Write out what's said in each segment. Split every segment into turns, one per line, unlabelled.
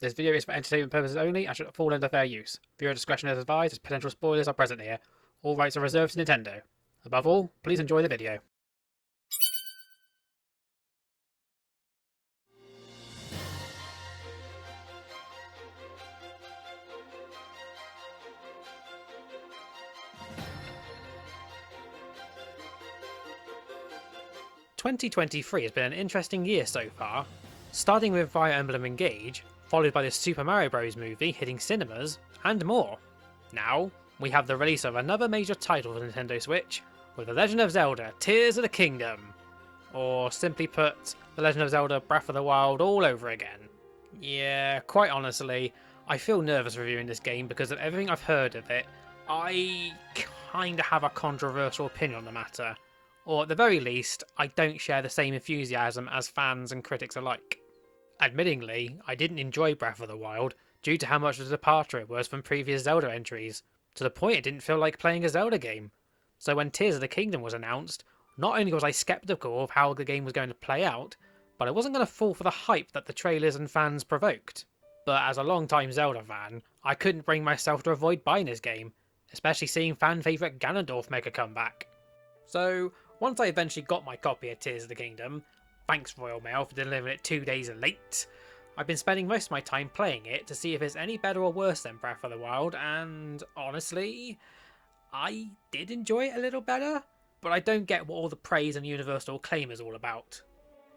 This video is for entertainment purposes only and should not fall under fair use. Viewer discretion is advised as potential spoilers are present here. All rights are reserved to Nintendo. Above all, please enjoy the video. "2023 has been an interesting year so far, starting with Fire Emblem Engage, followed by the Super Mario Bros. Movie hitting cinemas, and more. Now, we have the release of another major title for Nintendo Switch, with The Legend of Zelda Tears of the Kingdom. Or simply put, The Legend of Zelda Breath of the Wild all over again. Yeah, quite honestly, I feel nervous reviewing this game because of everything I've heard of it. I kinda have a controversial opinion on the matter. Or at the very least, I don't share the same enthusiasm as fans and critics alike. Admittingly, I didn't enjoy Breath of the Wild due to how much of a departure it was from previous Zelda entries, to the point it didn't feel like playing a Zelda game. So when Tears of the Kingdom was announced, not only was I skeptical of how the game was going to play out, but I wasn't going to fall for the hype that the trailers and fans provoked. But as a long-time Zelda fan, I couldn't bring myself to avoid buying this game, especially seeing fan favourite Ganondorf make a comeback. So, once I eventually got my copy of Tears of the Kingdom, thanks Royal Mail for delivering it 2 days late, I've been spending most of my time playing it to see if it's any better or worse than Breath of the Wild, and honestly, I did enjoy it a little better, but I don't get what all the praise and universal acclaim is all about.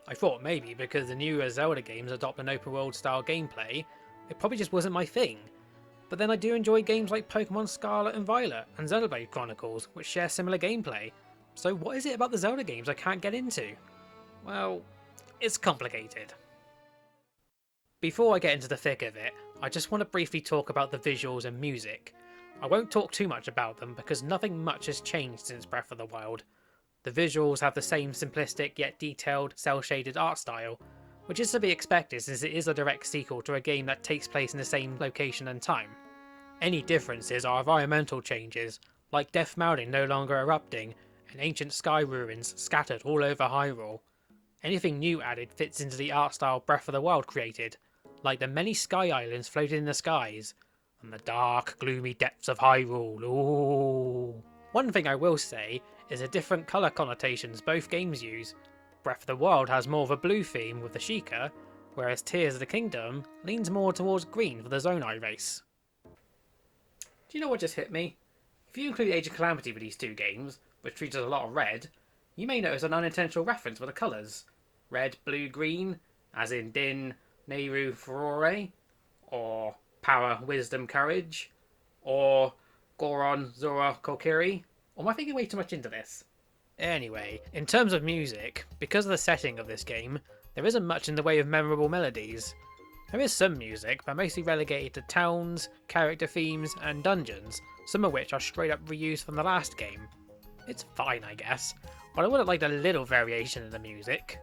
I thought maybe because the newer Zelda games adopt an open world style gameplay, it probably just wasn't my thing. But then I do enjoy games like Pokemon Scarlet and Violet and Xenoblade Chronicles, which share similar gameplay. So what is it about the Zelda games I can't get into? Well, it's complicated. Before I get into the thick of it, I just want to briefly talk about the visuals and music. I won't talk too much about them because nothing much has changed since Breath of the Wild. The visuals have the same simplistic yet detailed, cel-shaded art style, which is to be expected since it is a direct sequel to a game that takes place in the same location and time. Any differences are environmental changes, like Death Mountain no longer erupting, and ancient sky ruins scattered all over Hyrule. Anything new added fits into the art style Breath of the Wild created, like the many sky islands floating in the skies, and the dark, gloomy depths of Hyrule. Ooh. One thing I will say is the different colour connotations both games use. Breath of the Wild has more of a blue theme with the Sheikah, whereas Tears of the Kingdom leans more towards green for the Zonai race. Do you know what just hit me? If you include Age of Calamity for these two games, which features a lot of red, you may notice an unintentional reference with the colours. Red, blue, green, as in Din, Nehru, Furore, or Power, Wisdom, Courage, or Goron, Zora, Kokiri, or am I thinking way too much into this? Anyway, in terms of music, because of the setting of this game, there isn't much in the way of memorable melodies. There is some music, but mostly relegated to towns, character themes, and dungeons, some of which are straight up reused from the last game. It's fine, I guess, but I would have liked a little variation in the music.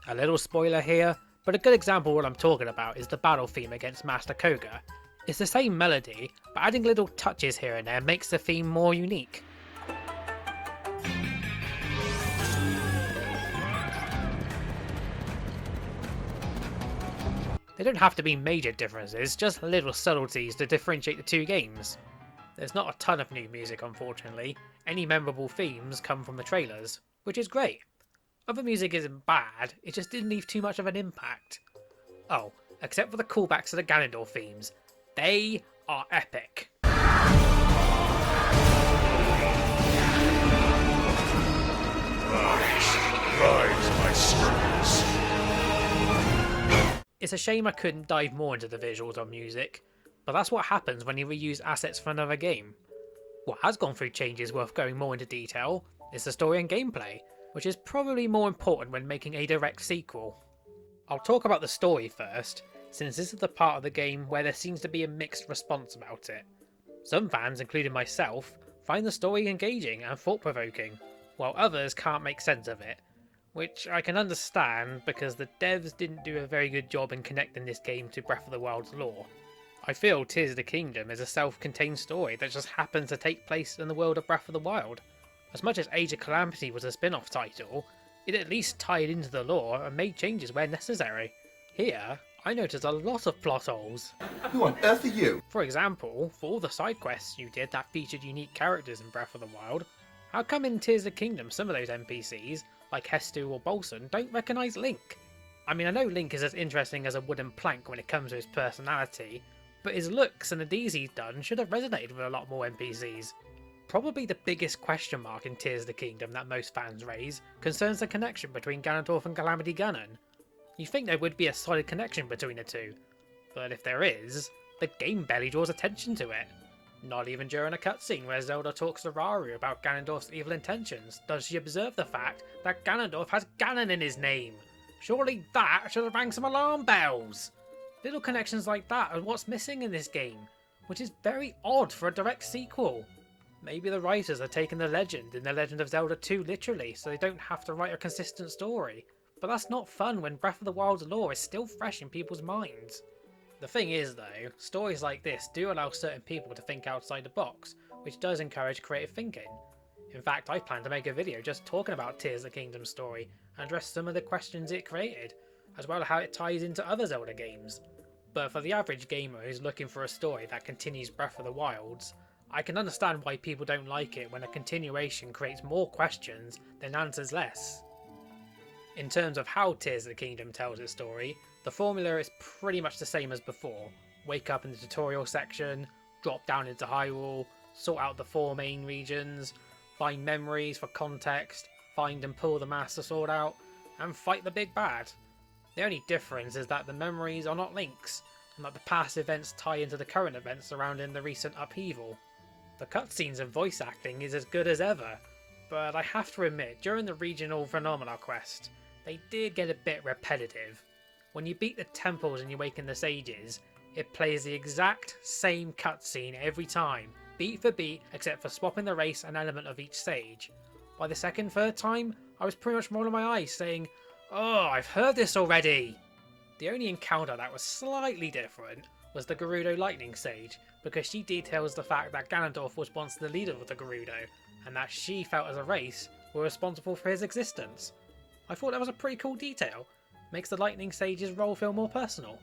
A little spoiler here, but a good example of what I'm talking about is the battle theme against Master Koga. It's the same melody, but adding little touches here and there makes the theme more unique. They don't have to be major differences, just little subtleties to differentiate the two games. There's not a ton of new music unfortunately, any memorable themes come from the trailers, which is great. Other music isn't bad, it just didn't leave too much of an impact. Oh, except for the callbacks to the Ganondorf themes. They are epic.
Rise, my servants.
It's a shame I couldn't dive more into the visuals or music, but that's what happens when you reuse assets from another game. What has gone through changes worth going more into detail is the story and gameplay, which is probably more important when making a direct sequel. I'll talk about the story first, since this is the part of the game where there seems to be a mixed response about it. Some fans, including myself, find the story engaging and thought-provoking, while others can't make sense of it, which I can understand because the devs didn't do a very good job in connecting this game to Breath of the Wild's lore. I feel Tears of the Kingdom is a self-contained story that just happens to take place in the world of Breath of the Wild. As much as Age of Calamity was a spin-off title, it at least tied into the lore and made changes where necessary. Here, I noticed a lot of plot holes.
Who on earth are you?
For example, for all the side quests you did that featured unique characters in Breath of the Wild, how come in Tears of the Kingdom some of those NPCs, like Hestu or Bolson, don't recognise Link? I mean, I know Link is as interesting as a wooden plank when it comes to his personality, but his looks and the deeds he's done should have resonated with a lot more NPCs. Probably the biggest question mark in Tears of the Kingdom that most fans raise concerns the connection between Ganondorf and Calamity Ganon. You'd think there would be a solid connection between the two, but if there is, the game barely draws attention to it. Not even during a cutscene where Zelda talks to Rauru about Ganondorf's evil intentions does she observe the fact that Ganondorf has Ganon in his name. Surely that should have rang some alarm bells! Little connections like that are what's missing in this game, which is very odd for a direct sequel. Maybe the writers are taking the legend in The Legend of Zelda too literally so they don't have to write a consistent story, but that's not fun when Breath of the Wild's lore is still fresh in people's minds. The thing is though, stories like this do allow certain people to think outside the box, which does encourage creative thinking. In fact, I plan to make a video just talking about Tears of the Kingdom story and address some of the questions it created, as well as how it ties into other Zelda games. But for the average gamer who's looking for a story that continues Breath of the Wild's, I can understand why people don't like it when a continuation creates more questions than answers less. In terms of how Tears of the Kingdom tells its story, the formula is pretty much the same as before. Wake up in the tutorial section, drop down into Hyrule, sort out the 4 main regions, find memories for context, find and pull the Master Sword out, and fight the big bad. The only difference is that the memories are not links, and that the past events tie into the current events surrounding the recent upheaval. The cutscenes and voice acting is as good as ever, but I have to admit, during the regional phenomena quest, they did get a bit repetitive. When you beat the temples and you awaken the sages, it plays the exact same cutscene every time, beat for beat, except for swapping the race and element of each sage. By the third time, I was pretty much rolling my eyes saying, "Oh, I've heard this already!" The only encounter that was slightly different was the Gerudo Lightning Sage, because she details the fact that Ganondorf was once the leader of the Gerudo, and that she felt as a race were responsible for his existence. I thought that was a pretty cool detail, makes the Lightning Sage's role feel more personal.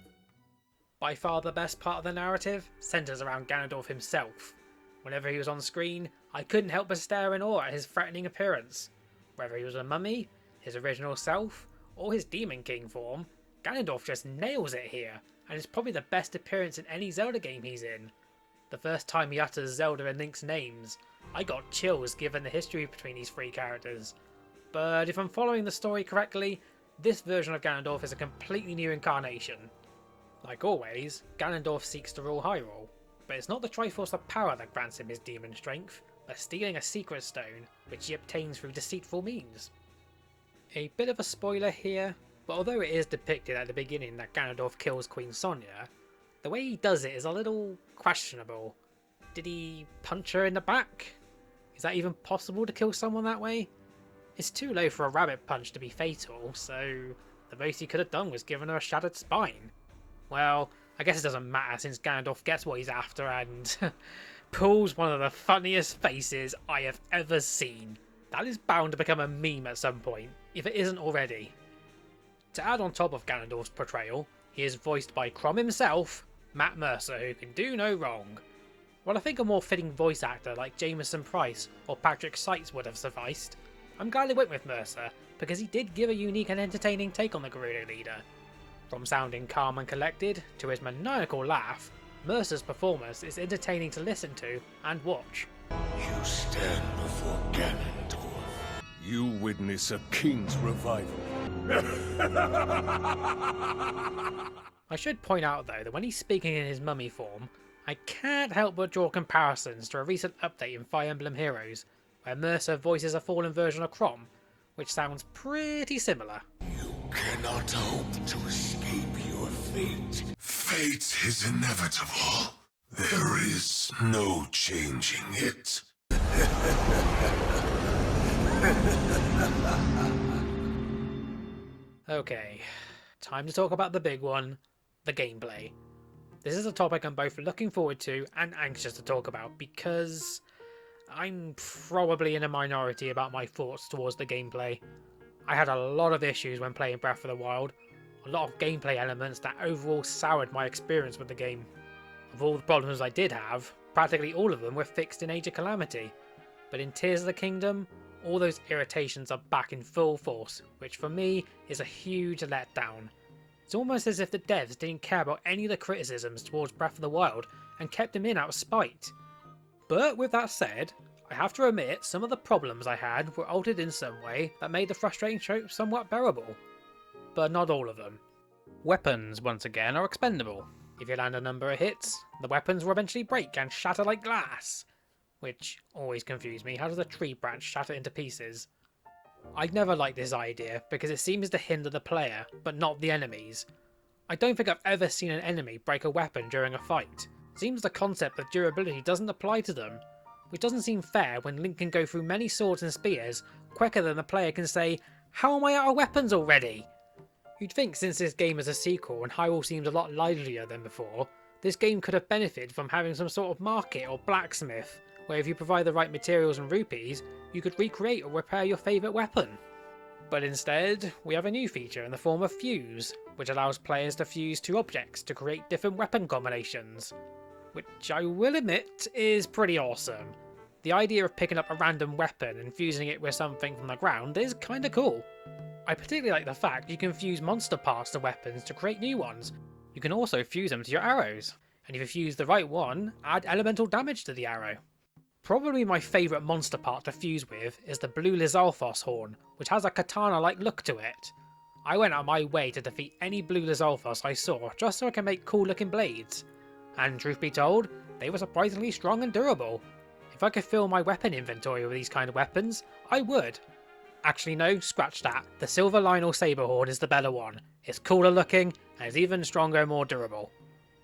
By far the best part of the narrative centres around Ganondorf himself. Whenever he was on screen, I couldn't help but stare in awe at his threatening appearance. Whether he was a mummy, his original self, or his Demon King form, Ganondorf just nails it here, and it's probably the best appearance in any Zelda game he's in. The first time he utters Zelda and Link's names, I got chills given the history between these 3 characters. But if I'm following the story correctly, this version of Ganondorf is a completely new incarnation. Like always, Ganondorf seeks to rule Hyrule, but it's not the Triforce of Power that grants him his demon strength, but stealing a secret stone, which he obtains through deceitful means. A bit of a spoiler here, but although it is depicted at the beginning that Ganondorf kills Queen Sonia, the way he does it is a little questionable. Did he punch her in the back? Is that even possible to kill someone that way? It's too low for a rabbit punch to be fatal, so the most he could have done was given her a shattered spine. Well, I guess it doesn't matter since Ganondorf gets what he's after and pulls one of the funniest faces I have ever seen. That is bound to become a meme at some point, if it isn't already. To add on top of Ganondorf's portrayal, he is voiced by Crom himself, Matt Mercer, who can do no wrong. While I think a more fitting voice actor like Jameson Price or Patrick Seitz would have sufficed, I'm glad they went with Mercer, because he did give a unique and entertaining take on the Gerudo leader. From sounding calm and collected to his maniacal laugh, Mercer's performance is entertaining to listen to and watch.
You stand before Ganondorf. You witness a king's revival.
I should point out though that when he's speaking in his mummy form, I can't help but draw comparisons to a recent update in Fire Emblem Heroes, where Mercer voices a fallen version of Crom, which sounds pretty similar.
You cannot hope to escape your fate. Fate is inevitable. There is no changing it.
Okay, time to talk about the big one, the gameplay. This is a topic I'm both looking forward to and anxious to talk about because I'm probably in a minority about my thoughts towards the gameplay. I had a lot of issues when playing Breath of the Wild. a lot of gameplay elements that overall soured my experience with the game. Of all the problems I did have, practically all of them were fixed in Age of Calamity, but in Tears of the Kingdom, all those irritations are back in full force, which for me is a huge letdown. It's almost as if the devs didn't care about any of the criticisms towards Breath of the Wild and kept them in out of spite. But with that said, I have to admit some of the problems I had were altered in some way that made the frustrating trope somewhat bearable. But not all of them. Weapons, once again, are expendable. If you land a number of hits, the weapons will eventually break and shatter like glass. Which always confused me, how does a tree branch shatter into pieces? I'd never liked this idea because it seems to hinder the player, but not the enemies. I don't think I've ever seen an enemy break a weapon during a fight. It seems the concept of durability doesn't apply to them, which doesn't seem fair when Link can go through many swords and spears quicker than the player can say, "How am I out of weapons already?" You'd think since this game is a sequel and Hyrule seems a lot livelier than before, this game could have benefited from having some sort of market or blacksmith, where if you provide the right materials and rupees, you could recreate or repair your favourite weapon. But instead, we have a new feature in the form of Fuse, which allows players to fuse two objects to create different weapon combinations. Which I will admit is pretty awesome. The idea of picking up a random weapon and fusing it with something from the ground is kinda cool. I particularly like the fact you can fuse monster parts to weapons to create new ones. You can also fuse them to your arrows, and if you fuse the right one, add elemental damage to the arrow. Probably my favourite monster part to fuse with is the blue Lizalfos horn, which has a katana-like look to it. I went out of my way to defeat any blue Lizalfos I saw just so I can make cool looking blades. And truth be told, they were surprisingly strong and durable. If I could fill my weapon inventory with these kind of weapons, I would. Actually no, scratch that. The Silver Lionel Saber Horn is the better one. It's cooler looking, and it's even stronger and more durable.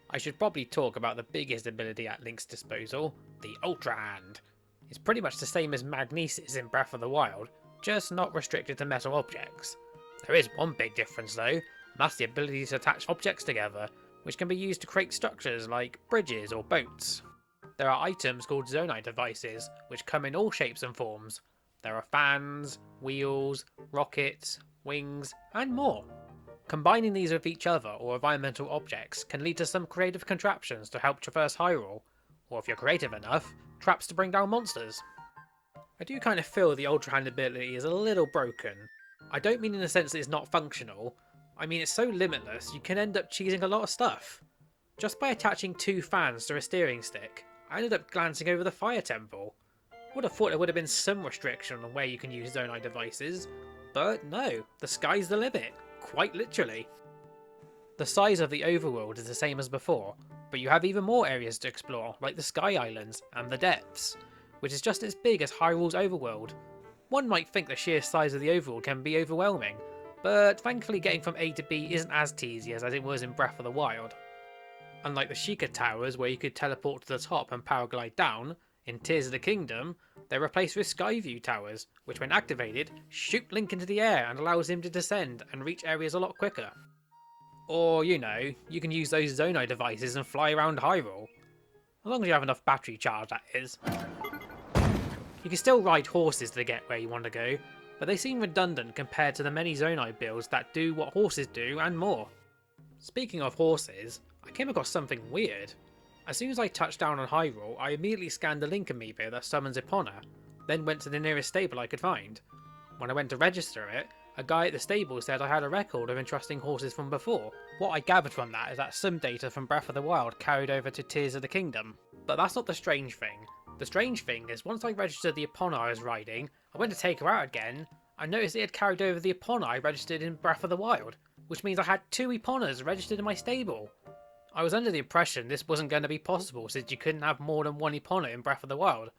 I should probably talk about the biggest ability at Link's disposal, the Ultra Hand. It's pretty much the same as Magnesis in Breath of the Wild, just not restricted to metal objects. There is one big difference though, and that's the ability to attach objects together, which can be used to create structures like bridges or boats. There are items called Zonai devices, which come in all shapes and forms. There are fans, wheels, rockets, wings, and more. Combining these with each other or environmental objects can lead to some creative contraptions to help traverse Hyrule, or if you're creative enough, traps to bring down monsters. I do kind of feel the Ultra Hand ability is a little broken. I don't mean in the sense that it's not functional, I mean it's so limitless you can end up cheesing a lot of stuff. Just by attaching two fans to a steering stick, I ended up glancing over the Fire Temple. Would have thought there would have been some restriction on where you can use Zonai devices, but no, the sky's the limit, quite literally. The size of the overworld is the same as before, but you have even more areas to explore, like the Sky Islands and the Depths, which is just as big as Hyrule's overworld. One might think the sheer size of the overworld can be overwhelming, but thankfully getting from A to B isn't as tedious as it was in Breath of the Wild. Unlike the Sheikah Towers where you could teleport to the top and paraglide down, in Tears of the Kingdom, they're replaced with Skyview Towers, which when activated, shoot Link into the air and allows him to descend and reach areas a lot quicker. Or, you know, you can use those Zonai devices and fly around Hyrule. As long as you have enough battery charge, that is. You can still ride horses to get where you want to go, but they seem redundant compared to the many Zonai builds that do what horses do and more. Speaking of horses, I came across something weird. As soon as I touched down on Hyrule, I immediately scanned the Link amiibo that summons Epona, then went to the nearest stable I could find. When I went to register it, a guy at the stable said I had a record of entrusting horses from before. What I gathered from that is that some data from Breath of the Wild carried over to Tears of the Kingdom. But that's not the strange thing. The strange thing is once I registered the Epona I was riding, I went to take her out again, I noticed it had carried over the Epona I registered in Breath of the Wild, which means I had two Eponas registered in my stable. I was under the impression this wasn't going to be possible since you couldn't have more than one Epona in Breath of the Wild.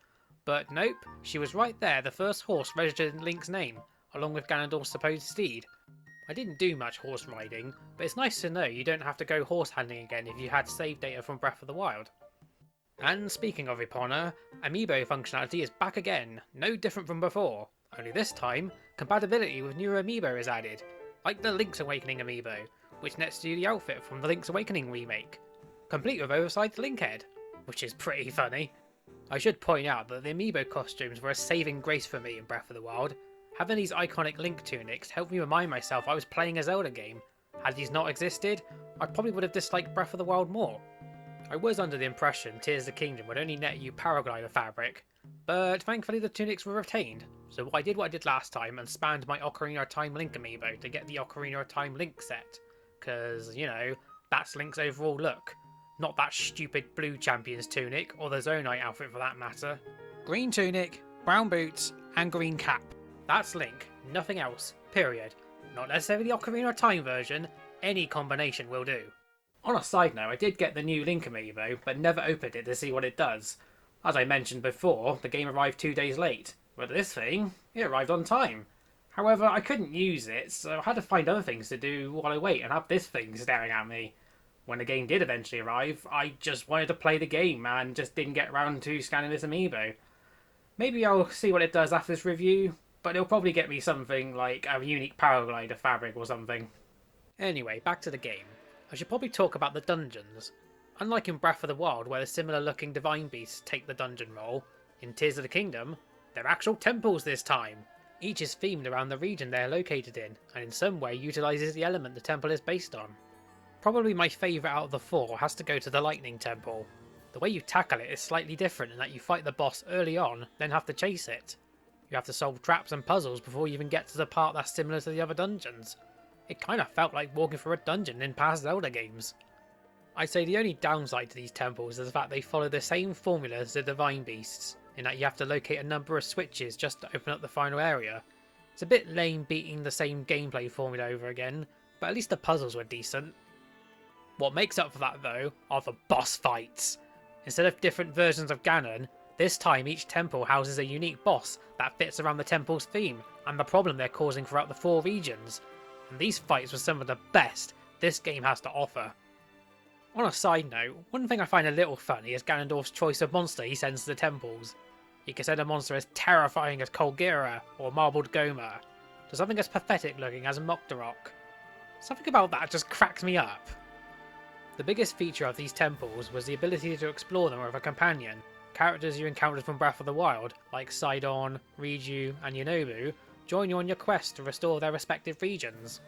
But nope, she was right there, the first horse registered in Link's name, along with Ganondorf's supposed steed. I didn't do much horse riding, but it's nice to know you don't have to go horse handling again if you had save data from Breath of the Wild. And speaking of Epona, amiibo functionality is back again, no different from before, only this time, compatibility with newer amiibo is added, like the Link's Awakening amiibo, which nets to you the outfit from the Link's Awakening remake, complete with oversized Link head, which is pretty funny. I should point out that the amiibo costumes were a saving grace for me in Breath of the Wild. Having these iconic Link tunics helped me remind myself I was playing a Zelda game, Had these not existed, I probably would have disliked Breath of the Wild more. I was under the impression Tears of the Kingdom would only net you paraglider fabric, but thankfully the tunics were retained, so I did what I did last time and spammed my Ocarina of Time Link amiibo to get the Ocarina of Time Link set, cause, you know, that's Link's overall look, not that stupid blue champion's tunic or the Zonite outfit for that matter. Green tunic, brown boots, and green cap. That's Link, nothing else, period. Not necessarily the Ocarina of Time version, any combination will do. On a side note, I did get the new Link amiibo, but never opened it to see what it does. As I mentioned before, the game arrived 2 days late, but this thing, it arrived on time. However, I couldn't use it, so I had to find other things to do while I wait and have this thing staring at me. When the game did eventually arrive, I just wanted to play the game and just didn't get around to scanning this amiibo. Maybe I'll see what it does after this review, but it'll probably get me something like a unique paraglider fabric or something. Anyway, back to the game. I should probably talk about the dungeons. Unlike in Breath of the Wild, where the similar looking divine beasts take the dungeon role, in Tears of the Kingdom, they're actual temples this time. Each is themed around the region they are located in, and in some way utilises the element the temple is based on. Probably my favourite out of the four has to go to the Lightning Temple. The way you tackle it is slightly different in that you fight the boss early on, then have to chase it. You have to solve traps and puzzles before you even get to the part that's similar to the other dungeons. It kinda felt like walking through a dungeon in past Zelda games. I'd say the only downside to these temples is the fact they follow the same formula as the Divine Beasts, in that you have to locate a number of switches just to open up the final area. It's a bit lame beating the same gameplay formula over again, but at least the puzzles were decent. What makes up for that though are the boss fights. Instead of different versions of Ganon, this time each temple houses a unique boss that fits around the temple's theme and the problem they're causing throughout the 4 regions. And these fights were some of the best this game has to offer. On a side note, one thing I find a little funny is Ganondorf's choice of monster he sends to the temples. He can send a monster as terrifying as Kolgira or Marbled Gomer, to something as pathetic looking as Mokdorok. Something about that just cracks me up. The biggest feature of these temples was the ability to explore them with a companion. Characters you encountered from Breath of the Wild, like Sidon, Riju and Yunobu, join you on your quest to restore their respective regions.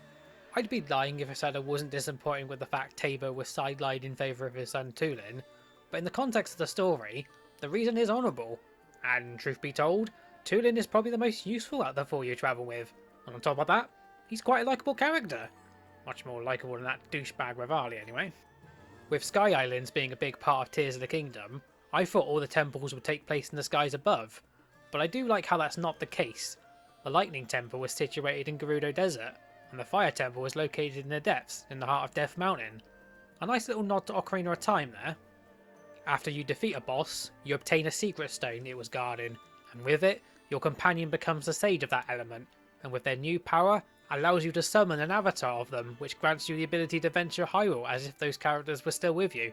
I'd be lying if I said I wasn't disappointed with the fact Tabor was sidelined in favour of his son Tulin, but in the context of the story, the reason is honourable, and truth be told, Tulin is probably the most useful out of the 4 you travel with, and on top of that, he's quite a likeable character. Much more likeable than that douchebag Revali anyway. With Sky Islands being a big part of Tears of the Kingdom, I thought all the temples would take place in the skies above, but I do like how that's not the case. The Lightning Temple was situated in Gerudo Desert, and the Fire Temple was located in the depths in the heart of Death Mountain. A nice little nod to Ocarina of Time there. After you defeat a boss, you obtain a secret stone it was guarding, and with it, your companion becomes the sage of that element, and with their new power, allows you to summon an avatar of them, which grants you the ability to venture Hyrule as if those characters were still with you.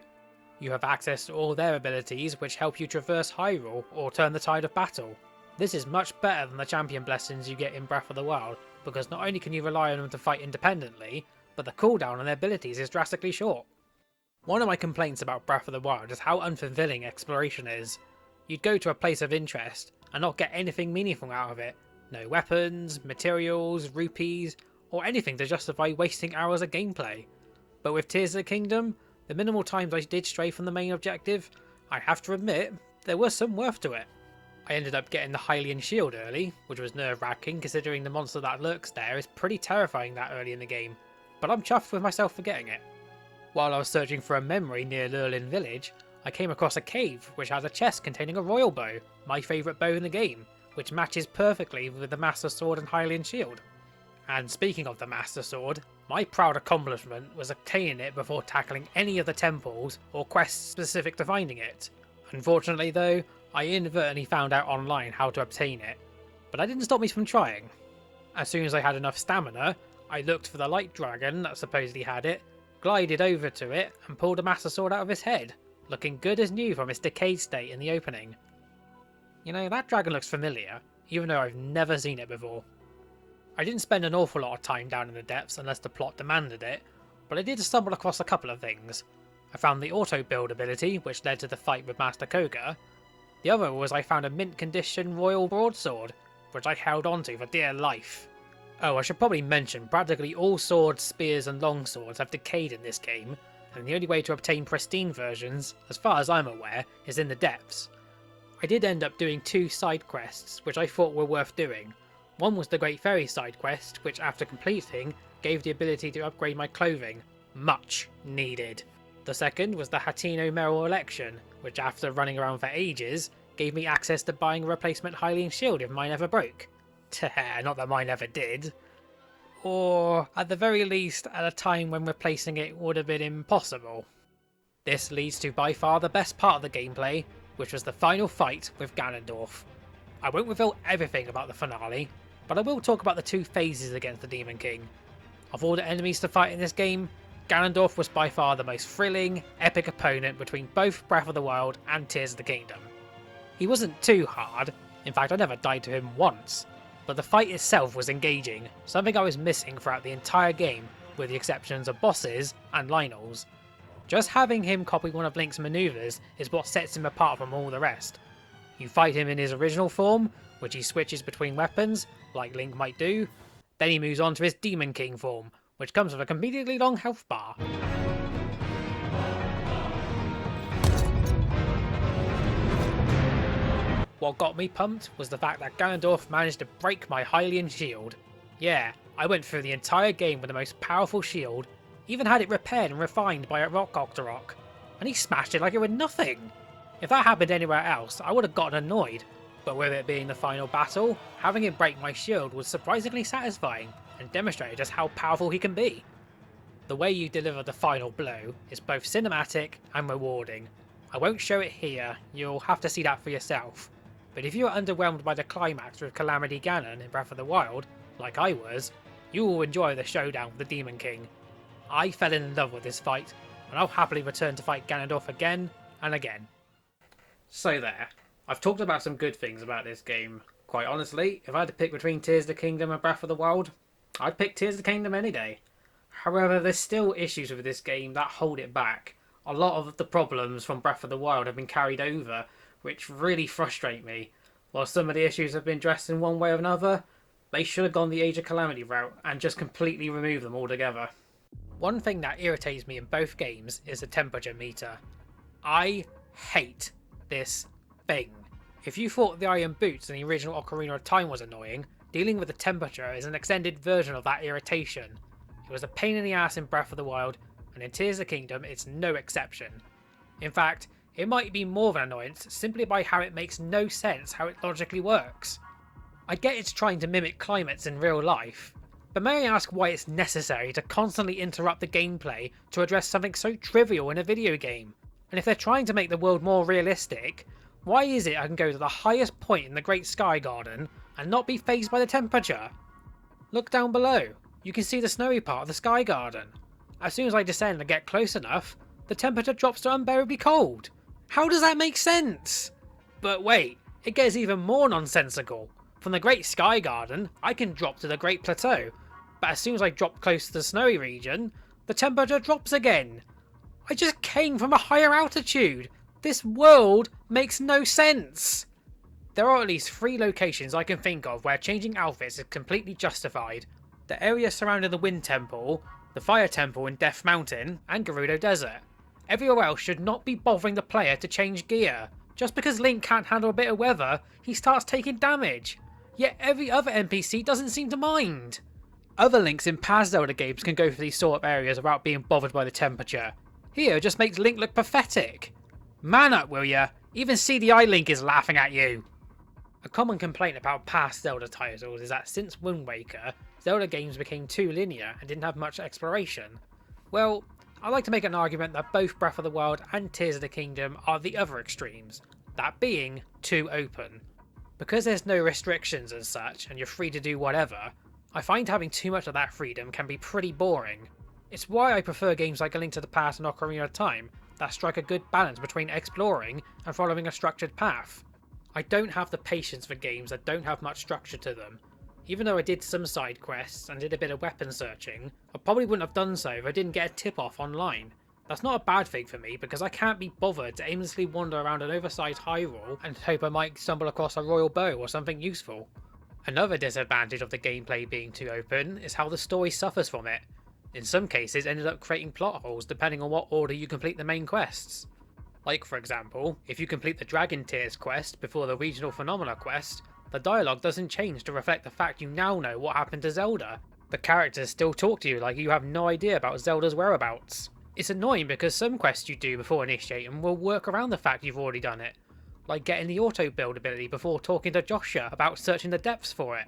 You have access to all their abilities, which help you traverse Hyrule or turn the tide of battle. This is much better than the champion blessings you get in Breath of the Wild, because not only can you rely on them to fight independently, but the cooldown on their abilities is drastically short. One of my complaints about Breath of the Wild is how unfulfilling exploration is. You'd go to a place of interest and not get anything meaningful out of it. No weapons, materials, rupees, or anything to justify wasting hours of gameplay. But with Tears of the Kingdom, the minimal times I did stray from the main objective, I have to admit, there was some worth to it. I ended up getting the Hylian shield early, which was nerve-wracking considering the monster that lurks there is pretty terrifying that early in the game, but I'm chuffed with myself for getting it. While I was searching for a memory near Lurlin village, I came across a cave which has a chest containing a royal bow, my favourite bow in the game, which matches perfectly with the Master Sword and Hylian shield. And speaking of the Master Sword, my proud accomplishment was obtaining it before tackling any of the temples or quests specific to finding it. Unfortunately though, I inadvertently found out online how to obtain it, but that didn't stop me from trying. As soon as I had enough stamina, I looked for the light dragon that supposedly had it, glided over to it and pulled the Master Sword out of his head, looking good as new from its decayed state in the opening. You know, that dragon looks familiar, even though I've never seen it before. I didn't spend an awful lot of time down in the depths unless the plot demanded it, but I did stumble across a couple of things. I found the auto-build ability, which led to the fight with Master Koga. The other was I found a mint condition royal broadsword, which I held onto for dear life. Oh, I should probably mention, practically all swords, spears and longswords have decayed in this game, and the only way to obtain pristine versions, as far as I'm aware, is in the depths. I did end up doing 2 side quests, which I thought were worth doing. One was the Great Fairy side quest, which after completing, gave the ability to upgrade my clothing. Much needed. The second was the Hatino Merrill election, which after running around for ages, gave me access to buying a replacement Hylian shield if mine ever broke. Not that mine ever did. Or, at the very least, at a time when replacing it would have been impossible. This leads to by far the best part of the gameplay, which was the final fight with Ganondorf. I won't reveal everything about the finale, but I will talk about the 2 phases against the Demon King. Of all the enemies to fight in this game, Ganondorf was by far the most thrilling, epic opponent between both Breath of the Wild and Tears of the Kingdom. He wasn't too hard, in fact I never died to him once, but the fight itself was engaging, something I was missing throughout the entire game, with the exceptions of bosses and Lynels. Just having him copy one of Link's maneuvers is what sets him apart from all the rest. You fight him in his original form, which he switches between weapons, like Link might do, then he moves on to his Demon King form, which comes with a conveniently long health bar. What got me pumped was the fact that Ganondorf managed to break my Hylian shield. Yeah, I went through the entire game with the most powerful shield, even had it repaired and refined by a Rock Octorok, and he smashed it like it was nothing. If that happened anywhere else, I would have gotten annoyed, but with it being the final battle, having him break my shield was surprisingly satisfying, and demonstrated just how powerful he can be. The way you deliver the final blow is both cinematic and rewarding. I won't show it here, you'll have to see that for yourself. But if you are underwhelmed by the climax with Calamity Ganon in Breath of the Wild, like I was, you will enjoy the showdown with the Demon King. I fell in love with this fight, and I'll happily return to fight Ganondorf again and again. So there, I've talked about some good things about this game. Quite honestly, if I had to pick between Tears of the Kingdom and Breath of the Wild, I'd pick Tears of the Kingdom any day. However, there's still issues with this game that hold it back. A lot of the problems from Breath of the Wild have been carried over, which really frustrate me. While some of the issues have been addressed in one way or another, they should have gone the Age of Calamity route and just completely removed them altogether. One thing that irritates me in both games is the temperature meter. I hate this thing. If you thought the Iron Boots in the original Ocarina of Time was annoying, dealing with the temperature is an extended version of that irritation. It was a pain in the ass in Breath of the Wild, and in Tears of the Kingdom it's no exception. In fact, it might be more of an annoyance simply by how it makes no sense how it logically works. I get it's trying to mimic climates in real life, but may I ask why it's necessary to constantly interrupt the gameplay to address something so trivial in a video game? And if they're trying to make the world more realistic, why is it I can go to the highest point in the Great Sky Garden and not be fazed by the temperature? Look down below, you can see the snowy part of the Sky Garden. As soon as I descend and get close enough, the temperature drops to unbearably cold. How does that make sense? But wait, it gets even more nonsensical. From the Great Sky Garden, I can drop to the Great Plateau, but as soon as I drop close to the snowy region, the temperature drops again. I just came from a higher altitude. This world makes no sense. There are at least 3 locations I can think of where changing outfits is completely justified. The area surrounding the Wind Temple, the Fire Temple in Death Mountain, and Gerudo Desert. Everywhere else should not be bothering the player to change gear. Just because Link can't handle a bit of weather, he starts taking damage. Yet every other NPC doesn't seem to mind. Other Links in past Zelda games can go for these sort of areas without being bothered by the temperature. Here just makes Link look pathetic. Man up, will ya? Even CDI Link is laughing at you. A common complaint about past Zelda titles is that since Wind Waker, Zelda games became too linear and didn't have much exploration. Well, I like to make an argument that both Breath of the Wild and Tears of the Kingdom are the other extremes, that being too open. Because there's no restrictions as such and you're free to do whatever, I find having too much of that freedom can be pretty boring. It's why I prefer games like A Link to the Past and Ocarina of Time that strike a good balance between exploring and following a structured path. I don't have the patience for games that don't have much structure to them. Even though I did some side quests and did a bit of weapon searching, I probably wouldn't have done so if I didn't get a tip-off online. That's not a bad thing for me because I can't be bothered to aimlessly wander around an oversized Hyrule and hope I might stumble across a royal bow or something useful. Another disadvantage of the gameplay being too open is how the story suffers from it. In some cases, ended up creating plot holes depending on what order you complete the main quests. Like for example, if you complete the Dragon Tears quest before the Regional Phenomena quest, the dialogue doesn't change to reflect the fact you now know what happened to Zelda. The characters still talk to you like you have no idea about Zelda's whereabouts. It's annoying because some quests you do before initiating will work around the fact you've already done it, like getting the auto build ability before talking to Joshua about searching the depths for it.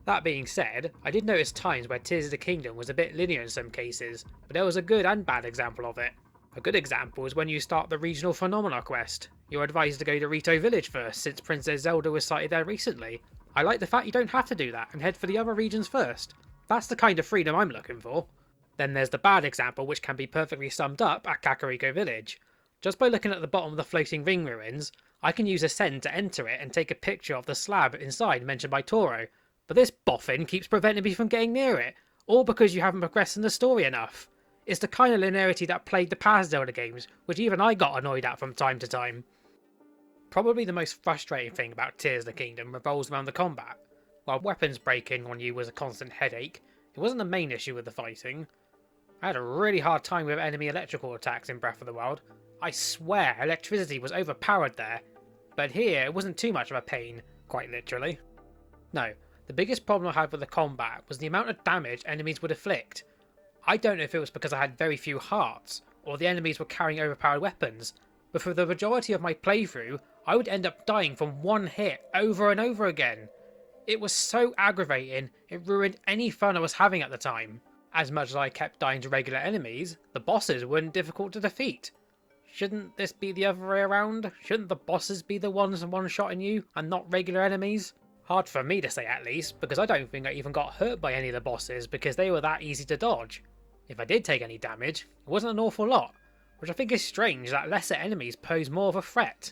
That being said, I did notice times where Tears of the Kingdom was a bit linear in some cases, but there was a good and bad example of it. A good example is when you start the Regional Phenomena quest. You're advised to go to Rito Village first since Princess Zelda was sighted there recently. I like the fact you don't have to do that and head for the other regions first. That's the kind of freedom I'm looking for. Then there's the bad example, which can be perfectly summed up at Kakariko Village. Just by looking at the bottom of the floating ring ruins, I can use Ascend to enter it and take a picture of the slab inside mentioned by Toro, but this boffin keeps preventing me from getting near it, all because you haven't progressed in the story enough. It's the kind of linearity that plagued the past Zelda games, which even I got annoyed at from time to time. Probably the most frustrating thing about Tears of the Kingdom revolves around the combat. While weapons breaking on you was a constant headache, it wasn't the main issue with the fighting. I had a really hard time with enemy electrical attacks in Breath of the Wild. I swear electricity was overpowered there, but here it wasn't too much of a pain, quite literally. No, the biggest problem I had with the combat was the amount of damage enemies would inflict. I don't know if it was because I had very few hearts, or the enemies were carrying overpowered weapons, but for the majority of my playthrough, I would end up dying from one hit over and over again. It was so aggravating, it ruined any fun I was having at the time. As much as I kept dying to regular enemies, the bosses weren't difficult to defeat. Shouldn't this be the other way around? Shouldn't the bosses be the ones one-shotting you, and not regular enemies? Hard for me to say at least, because I don't think I even got hurt by any of the bosses because they were that easy to dodge. If I did take any damage, it wasn't an awful lot, which I think is strange that lesser enemies pose more of a threat.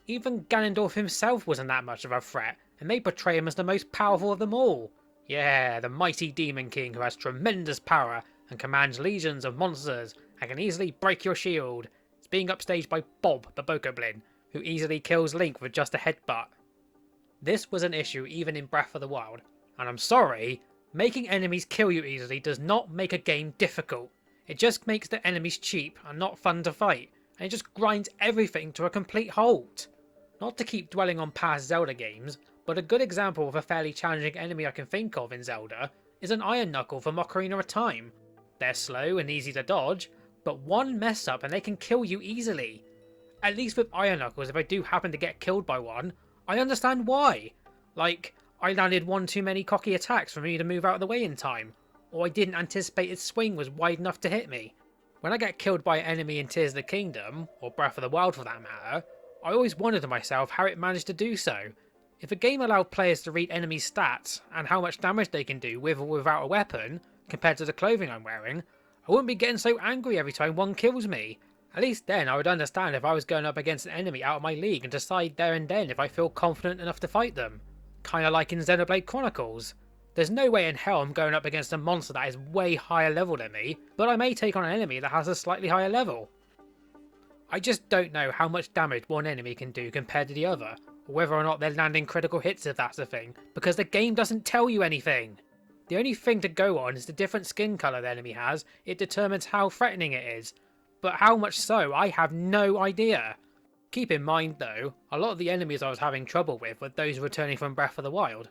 Even Ganondorf himself wasn't that much of a threat, and they portray him as the most powerful of them all. Yeah, the mighty Demon King who has tremendous power and commands legions of monsters and can easily break your shield. It's being upstaged by Bob the Bokoblin, who easily kills Link with just a headbutt. This was an issue even in Breath of the Wild, and I'm sorry, making enemies kill you easily does not make a game difficult. It just makes the enemies cheap and not fun to fight, and it just grinds everything to a complete halt. Not to keep dwelling on past Zelda games, but a good example of a fairly challenging enemy I can think of in Zelda is an Iron Knuckle from Ocarina of Time. They're slow and easy to dodge, but one mess up and they can kill you easily. At least with Iron Knuckles, if I do happen to get killed by one, I understand why. Like, I landed one too many cocky attacks for me to move out of the way in time, or I didn't anticipate its swing was wide enough to hit me. When I get killed by an enemy in Tears of the Kingdom, or Breath of the Wild for that matter, I always wondered to myself how it managed to do so. If a game allowed players to read enemies' stats and how much damage they can do with or without a weapon, compared to the clothing I'm wearing, I wouldn't be getting so angry every time one kills me. At least then I would understand if I was going up against an enemy out of my league and decide there and then if I feel confident enough to fight them. Kinda like in Xenoblade Chronicles. There's no way in hell I'm going up against a monster that is way higher level than me, but I may take on an enemy that has a slightly higher level. I just don't know how much damage one enemy can do compared to the other, or whether or not they're landing critical hits if that's the thing, because the game doesn't tell you anything. The only thing to go on is the different skin colour the enemy has. It determines how threatening it is, but how much so I have no idea. Keep in mind though, a lot of the enemies I was having trouble with were those returning from Breath of the Wild.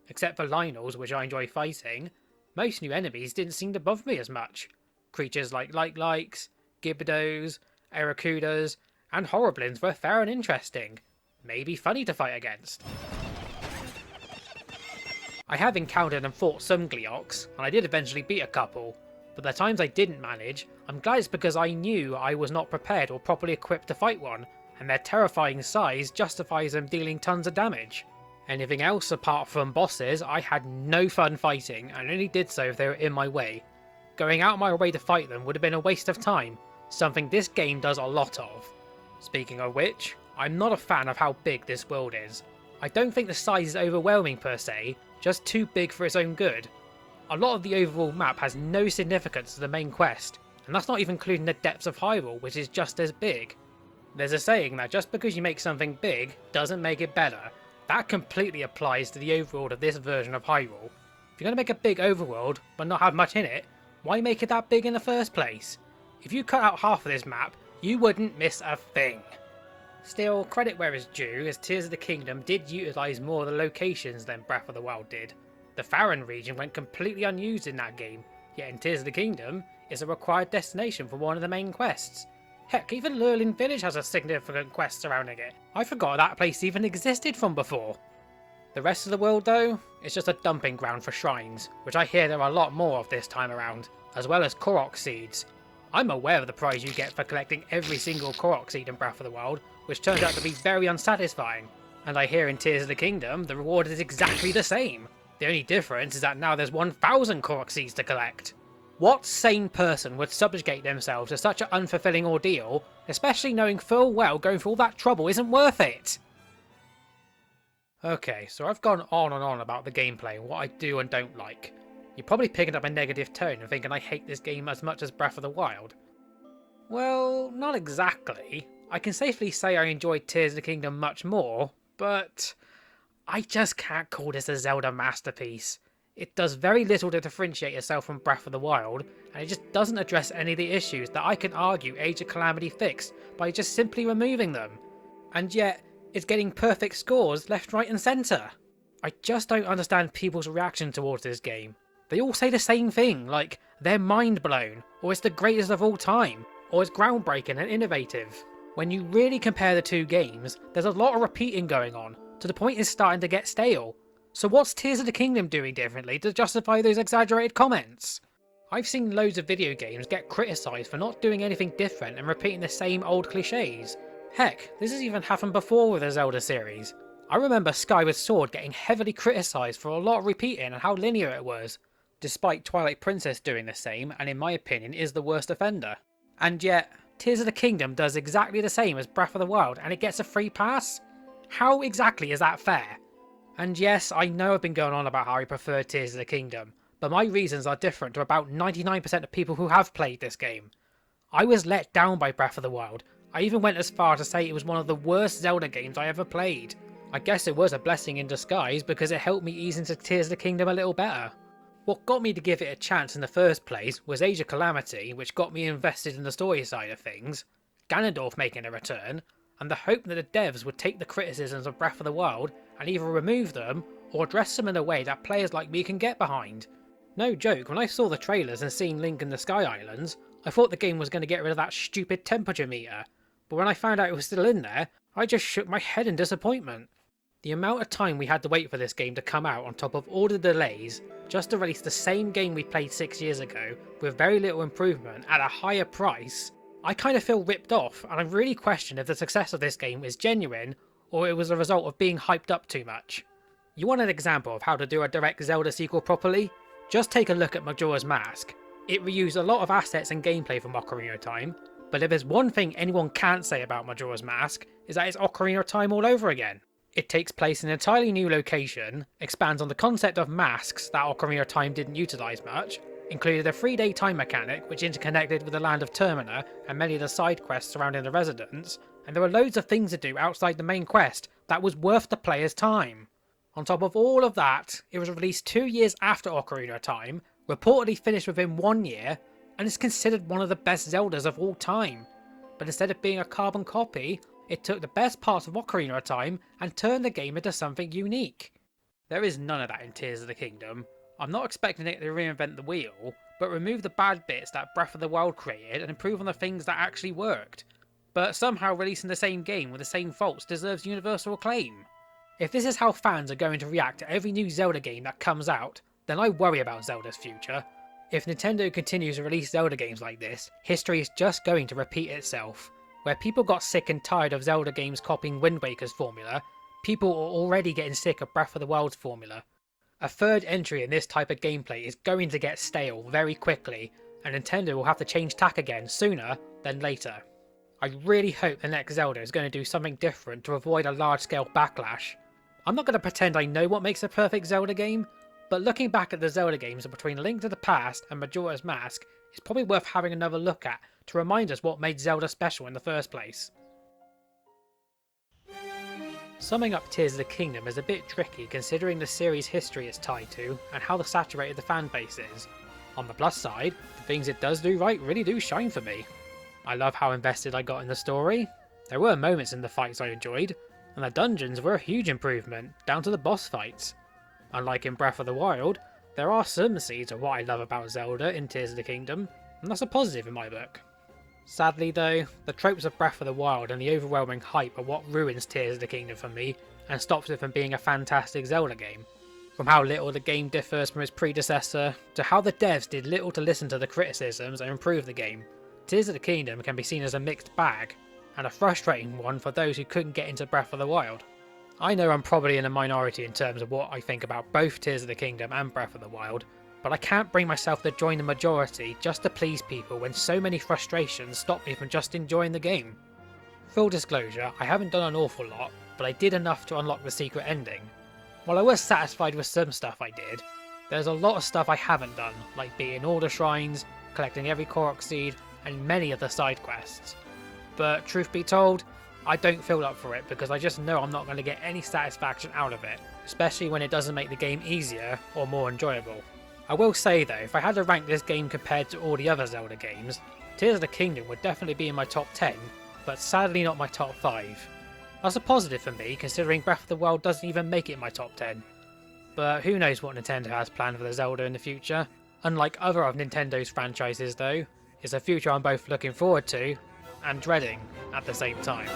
Except for Lynels, which I enjoy fighting, most new enemies didn't seem to bother me as much. Creatures like Likes, Gibdos, Aracudas, and Horriblins were fair and interesting. Maybe funny to fight against. I have encountered and fought some Gleeoks, and I did eventually beat a couple, but the times I didn't manage, I'm glad it's because I knew I was not prepared or properly equipped to fight one, and their terrifying size justifies them dealing tons of damage. Anything else apart from bosses, I had no fun fighting, and only did so if they were in my way. Going out my way to fight them would have been a waste of time, something this game does a lot of. Speaking of which, I'm not a fan of how big this world is. I don't think the size is overwhelming per se, just too big for its own good. A lot of the overall map has no significance to the main quest, and that's not even including the depths of Hyrule, which is just as big. There's a saying that just because you make something big doesn't make it better, That completely applies to the overworld of this version of Hyrule. If you're going to make a big overworld, but not have much in it, why make it that big in the first place? If you cut out half of this map, you wouldn't miss a thing. Still, credit where it's due, as Tears of the Kingdom did utilise more of the locations than Breath of the Wild did. The Faron region went completely unused in that game, yet in Tears of the Kingdom, it's a required destination for one of the main quests. Heck, even Lurline Village has a significant quest surrounding it. I forgot that place even existed from before. The rest of the world though, is just a dumping ground for shrines, which I hear there are a lot more of this time around, as well as Korok seeds. I'm aware of the prize you get for collecting every single Korok seed in Breath of the Wild, which turns out to be very unsatisfying. And I hear in Tears of the Kingdom, the reward is exactly the same. The only difference is that now there's 1,000 Korok seeds to collect. What sane person would subjugate themselves to such an unfulfilling ordeal, especially knowing full well going through all that trouble isn't worth it? Okay, so I've gone on and on about the gameplay and what I do and don't like. You're probably picking up a negative tone and thinking I hate this game as much as Breath of the Wild. Well, not exactly. I can safely say I enjoyed Tears of the Kingdom much more, but I just can't call this a Zelda masterpiece. It does very little to differentiate itself from Breath of the Wild, and it just doesn't address any of the issues that I can argue Age of Calamity fixed by just simply removing them. And yet, it's getting perfect scores left, right and centre. I just don't understand people's reaction towards this game. They all say the same thing, like they're mind blown, or it's the greatest of all time, or it's groundbreaking and innovative. When you really compare the two games, there's a lot of repeating going on, to the point it's starting to get stale. So what's Tears of the Kingdom doing differently to justify those exaggerated comments? I've seen loads of video games get criticised for not doing anything different and repeating the same old cliches. Heck, this has even happened before with the Zelda series. I remember Skyward Sword getting heavily criticised for a lot of repeating and how linear it was, despite Twilight Princess doing the same and in my opinion is the worst offender. And yet, Tears of the Kingdom does exactly the same as Breath of the Wild and it gets a free pass? How exactly is that fair? And yes, I know I've been going on about how I prefer Tears of the Kingdom, but my reasons are different to about 99% of people who have played this game. I was let down by Breath of the Wild. I even went as far to say it was one of the worst Zelda games I ever played. I guess it was a blessing in disguise because it helped me ease into Tears of the Kingdom a little better. What got me to give it a chance in the first place was Age of Calamity, which got me invested in the story side of things, Ganondorf making a return, and the hope that the devs would take the criticisms of Breath of the Wild and either remove them or address them in a way that players like me can get behind. No joke, when I saw the trailers and seen Link in the Sky Islands, I thought the game was going to get rid of that stupid temperature meter, but when I found out it was still in there, I just shook my head in disappointment. The amount of time we had to wait for this game to come out on top of all the delays, just to release the same game we played 6 years ago, with very little improvement at a higher price, I kind of feel ripped off, and I really question if the success of this game is genuine, or it was a result of being hyped up too much. You want an example of how to do a direct Zelda sequel properly? Just take a look at Majora's Mask. It reused a lot of assets and gameplay from Ocarina of Time, but if there's one thing anyone can't say about Majora's Mask, is that it's Ocarina of Time all over again. It takes place in an entirely new location, expands on the concept of masks that Ocarina of Time didn't utilise much, included a 3-day time mechanic which interconnected with the land of Termina and many of the side quests surrounding the residents, and there were loads of things to do outside the main quest that was worth the player's time. On top of all of that, it was released 2 years after Ocarina of Time, reportedly finished within 1 year, and is considered one of the best Zeldas of all time. But instead of being a carbon copy, it took the best parts of Ocarina of Time and turned the game into something unique. There is none of that in Tears of the Kingdom. I'm not expecting it to reinvent the wheel, but remove the bad bits that Breath of the Wild created and improve on the things that actually worked. But somehow releasing the same game with the same faults deserves universal acclaim. If this is how fans are going to react to every new Zelda game that comes out, then I worry about Zelda's future. If Nintendo continues to release Zelda games like this, history is just going to repeat itself. Where people got sick and tired of Zelda games copying Wind Waker's formula, people are already getting sick of Breath of the Wild's formula. A third entry in this type of gameplay is going to get stale very quickly, and Nintendo will have to change tack again sooner than later. I really hope the next Zelda is going to do something different to avoid a large-scale backlash. I'm not going to pretend I know what makes a perfect Zelda game, but looking back at the Zelda games between Link to the Past and Majora's Mask is probably worth having another look at to remind us what made Zelda special in the first place. Summing up Tears of the Kingdom is a bit tricky considering the series' history it's tied to and how saturated the fan base is. On the plus side, the things it does do right really do shine for me. I love how invested I got in the story. There were moments in the fights I enjoyed, and the dungeons were a huge improvement, down to the boss fights. Unlike in Breath of the Wild, there are some seeds of what I love about Zelda in Tears of the Kingdom, and that's a positive in my book. Sadly though, the tropes of Breath of the Wild and the overwhelming hype are what ruins Tears of the Kingdom for me and stops it from being a fantastic Zelda game. From how little the game differs from its predecessor, to how the devs did little to listen to the criticisms and improve the game, Tears of the Kingdom can be seen as a mixed bag, and a frustrating one for those who couldn't get into Breath of the Wild. I know I'm probably in a minority in terms of what I think about both Tears of the Kingdom and Breath of the Wild, but I can't bring myself to join the majority just to please people when so many frustrations stop me from just enjoying the game. Full disclosure, I haven't done an awful lot, but I did enough to unlock the secret ending. While I was satisfied with some stuff I did, there's a lot of stuff I haven't done, like beating all the shrines, collecting every Korok seed, and many of the side quests. But truth be told, I don't feel up for it because I just know I'm not going to get any satisfaction out of it, especially when it doesn't make the game easier or more enjoyable. I will say though, if I had to rank this game compared to all the other Zelda games, Tears of the Kingdom would definitely be in my top 10, but sadly not my top 5. That's a positive for me considering Breath of the Wild doesn't even make it in my top 10. But who knows what Nintendo has planned for the Zelda in the future. Unlike other of Nintendo's franchises though, it's a future I'm both looking forward to and dreading at the same time.